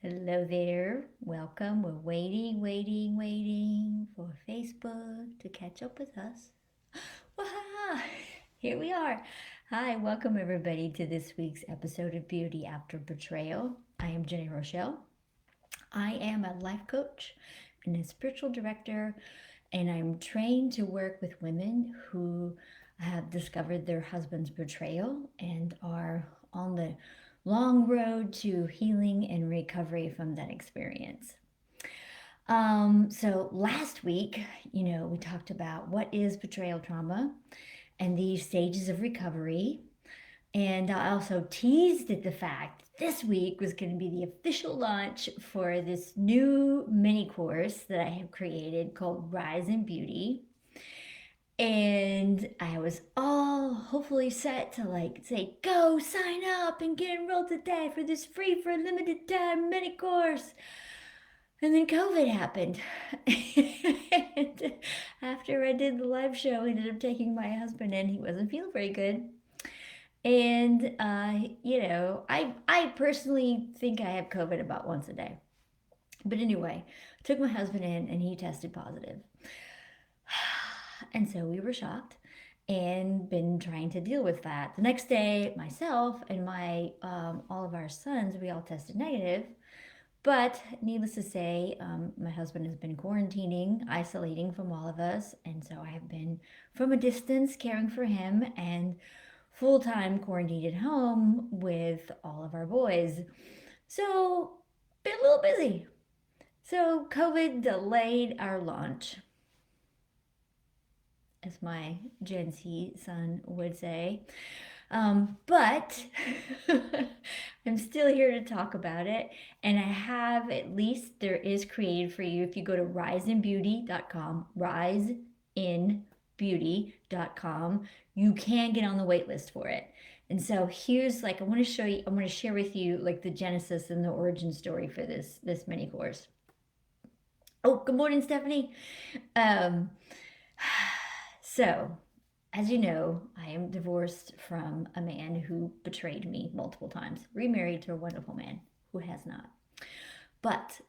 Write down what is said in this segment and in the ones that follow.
Hello there. Welcome. We're waiting for Facebook to catch up with us. Waha! Here we are. Hi, welcome everybody to this week's episode of Beauty After Betrayal. I am Jenny Rochelle. I am a life coach and a spiritual director, and I'm trained to work with women who have discovered their husband's betrayal and are on the long road to healing and recovery from that experience. So last week, we talked about what is betrayal trauma and the stages of recovery. And I also teased at the fact this week was going to be the official launch for this new mini course that I have created called Rise in Beauty. And I was all hopefully set to say, go sign up and get enrolled today for this free for a limited time mini course. And then COVID happened. And after I did the live show, I ended up taking my husband in. He wasn't feeling very good. And, I personally think I have COVID about once a day. But anyway, took my husband in and he tested positive. And so we were shocked and been trying to deal with that. The next day, myself and my all of our sons, we all tested negative. But needless to say, my husband has been quarantining, isolating from all of us, and so I have been from a distance caring for him and full time quarantined at home with all of our boys. So, been a little busy. So, COVID delayed our launch, as my Gen Z son would say. But I'm still here to talk about it. And I have at least, there is created for you if you go to riseinbeauty.com, riseinbeauty.com, you can get on the wait list for it. And so here's I want to show you, I want to share with you the genesis and the origin story for this mini course. Oh, good morning, Stephanie. Um, so as you know, I am divorced from a man who betrayed me multiple times, remarried to a wonderful man who has not. But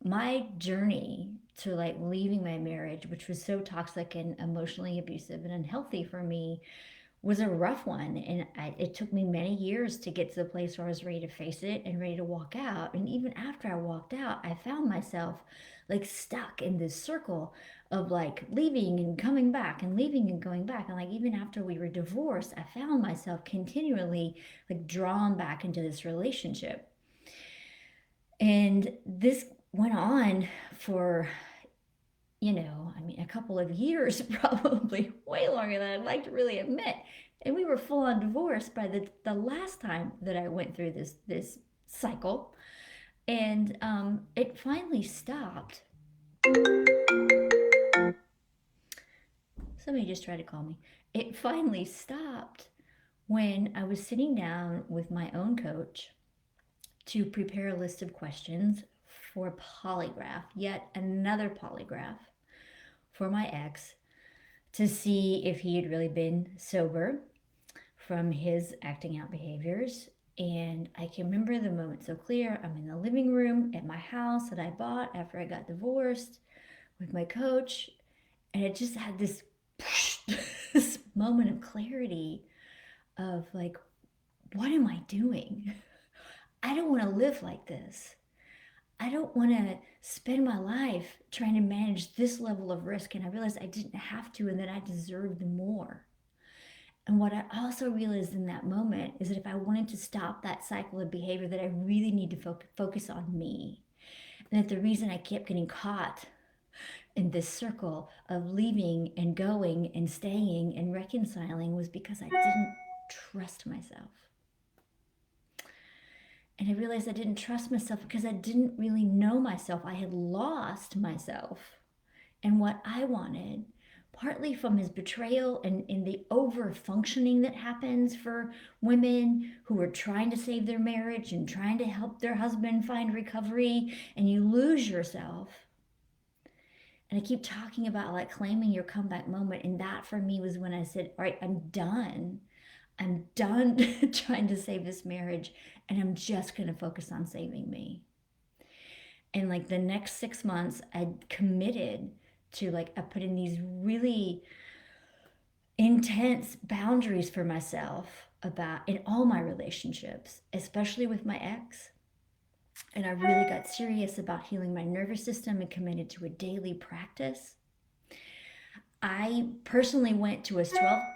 my journey to leaving my marriage, which was so toxic and emotionally abusive and unhealthy for me, was a rough one. And it took me many years to get to the place where I was ready to face it and ready to walk out. And even after I walked out, I found myself stuck in this circle of leaving and coming back and leaving and going back. And even after we were divorced, I found myself continually drawn back into this relationship. And this went on for a couple of years, probably way longer than I'd like to really admit. And we were full on divorce by the last time that I went through this cycle. And it finally stopped. Somebody just tried to call me. It finally stopped when I was sitting down with my own coach to prepare a list of questions for polygraph, yet another polygraph for my ex, to see if he had really been sober from his acting out behaviors. And I can remember the moment so clear. I'm in the living room at my house that I bought after I got divorced with my coach, and it just had this this moment of clarity of what am I doing? I don't want to live like this. I don't want to spend my life trying to manage this level of risk. And I realized I didn't have to and that I deserved more. And what I also realized in that moment is that if I wanted to stop that cycle of behavior, that I really need to focus on me. And that the reason I kept getting caught in this circle of leaving and going and staying and reconciling was because I didn't trust myself. And I realized I didn't trust myself because I didn't really know myself. I had lost myself and what I wanted, partly from his betrayal and in the over functioning that happens for women who are trying to save their marriage and trying to help their husband find recovery, and you lose yourself. And I keep talking about claiming your comeback moment. And that for me was when I said, all right, I'm done. I'm done trying to save this marriage, and I'm just going to focus on saving me. And like the next 6 months, I committed to like, I put in these really intense boundaries for myself about in all my relationships, especially with my ex. And I really got serious about healing my nervous system and committed to a daily practice. I personally went to a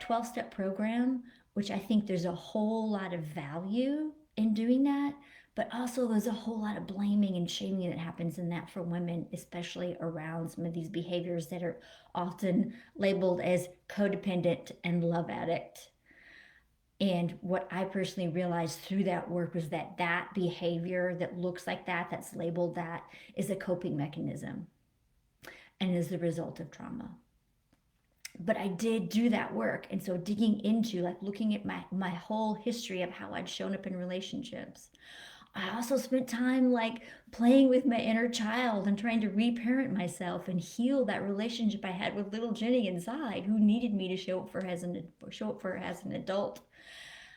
12 step program, which I think there's a whole lot of value in doing that. But also, there's a whole lot of blaming and shaming that happens in that for women, especially around some of these behaviors that are often labeled as codependent and love addict. And what I personally realized through that work was that that behavior that looks like that, that's labeled that, is a coping mechanism and is the result of trauma. But I did do that work. And so digging into like looking at my whole history of how I'd shown up in relationships. I also spent time like playing with my inner child and trying to reparent myself and heal that relationship I had with little Jenny inside, who needed me to show up for her as an adult.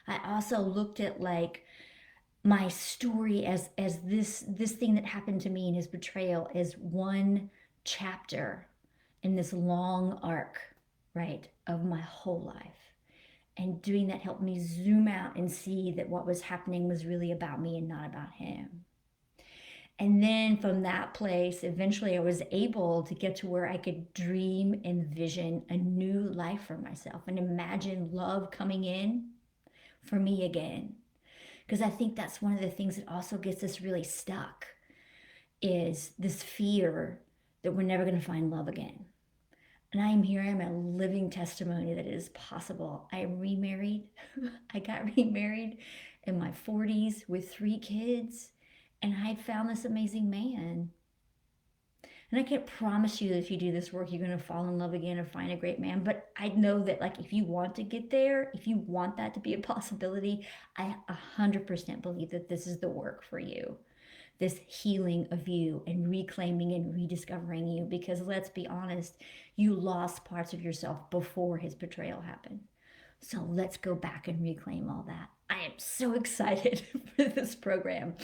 I also looked at like my story as this thing that happened to me in his betrayal as one chapter in this long arc, right, of my whole life. And doing that helped me zoom out and see that what was happening was really about me and not about him. And then from that place, eventually I was able to get to where I could dream and vision a new life for myself and imagine love coming in for me again. Because I think that's one of the things that also gets us really stuck is this fear that we're never going to find love again. And I am here, I am a living testimony that it is possible. I am remarried. I got remarried in my 40s with 3 kids, and I found this amazing man. And I can't promise you that if you do this work, you're going to fall in love again or find a great man. But I know that, like, if you want to get there, if you want that to be a possibility, I 100% believe that this is the work for you. This healing of you and reclaiming and rediscovering you. Because let's be honest, you lost parts of yourself before his betrayal happened. So let's go back and reclaim all that. I am so excited for this program.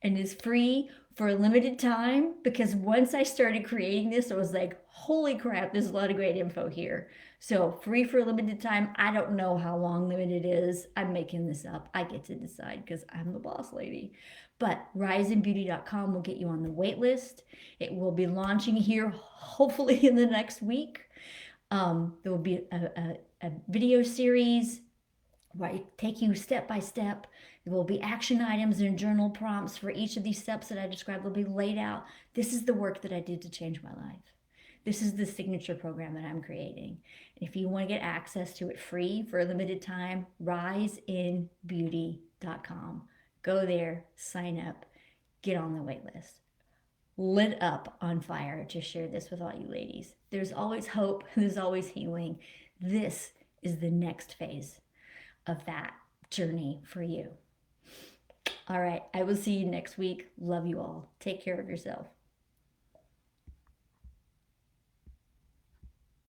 And it's free for a limited time because once I started creating this, I was like, holy crap, there's a lot of great info here. So free for a limited time. I don't know how long limited is. I'm making this up. I get to decide because I'm the boss lady. But riseinbeauty.com will get you on the wait list. It will be launching here hopefully in the next week. There will be a video series where I take you step by step. There will be action items and journal prompts for each of these steps that I described. They'll be laid out. This is the work that I did to change my life. This is the signature program that I'm creating. If you want to get access to it free for a limited time, riseinbeauty.com. Go there, sign up, get on the wait list. Lit up on fire to share this with all you ladies. There's always hope, there's always healing. This is the next phase of that journey for you. All right, I will see you next week. Love you all. Take care of yourself.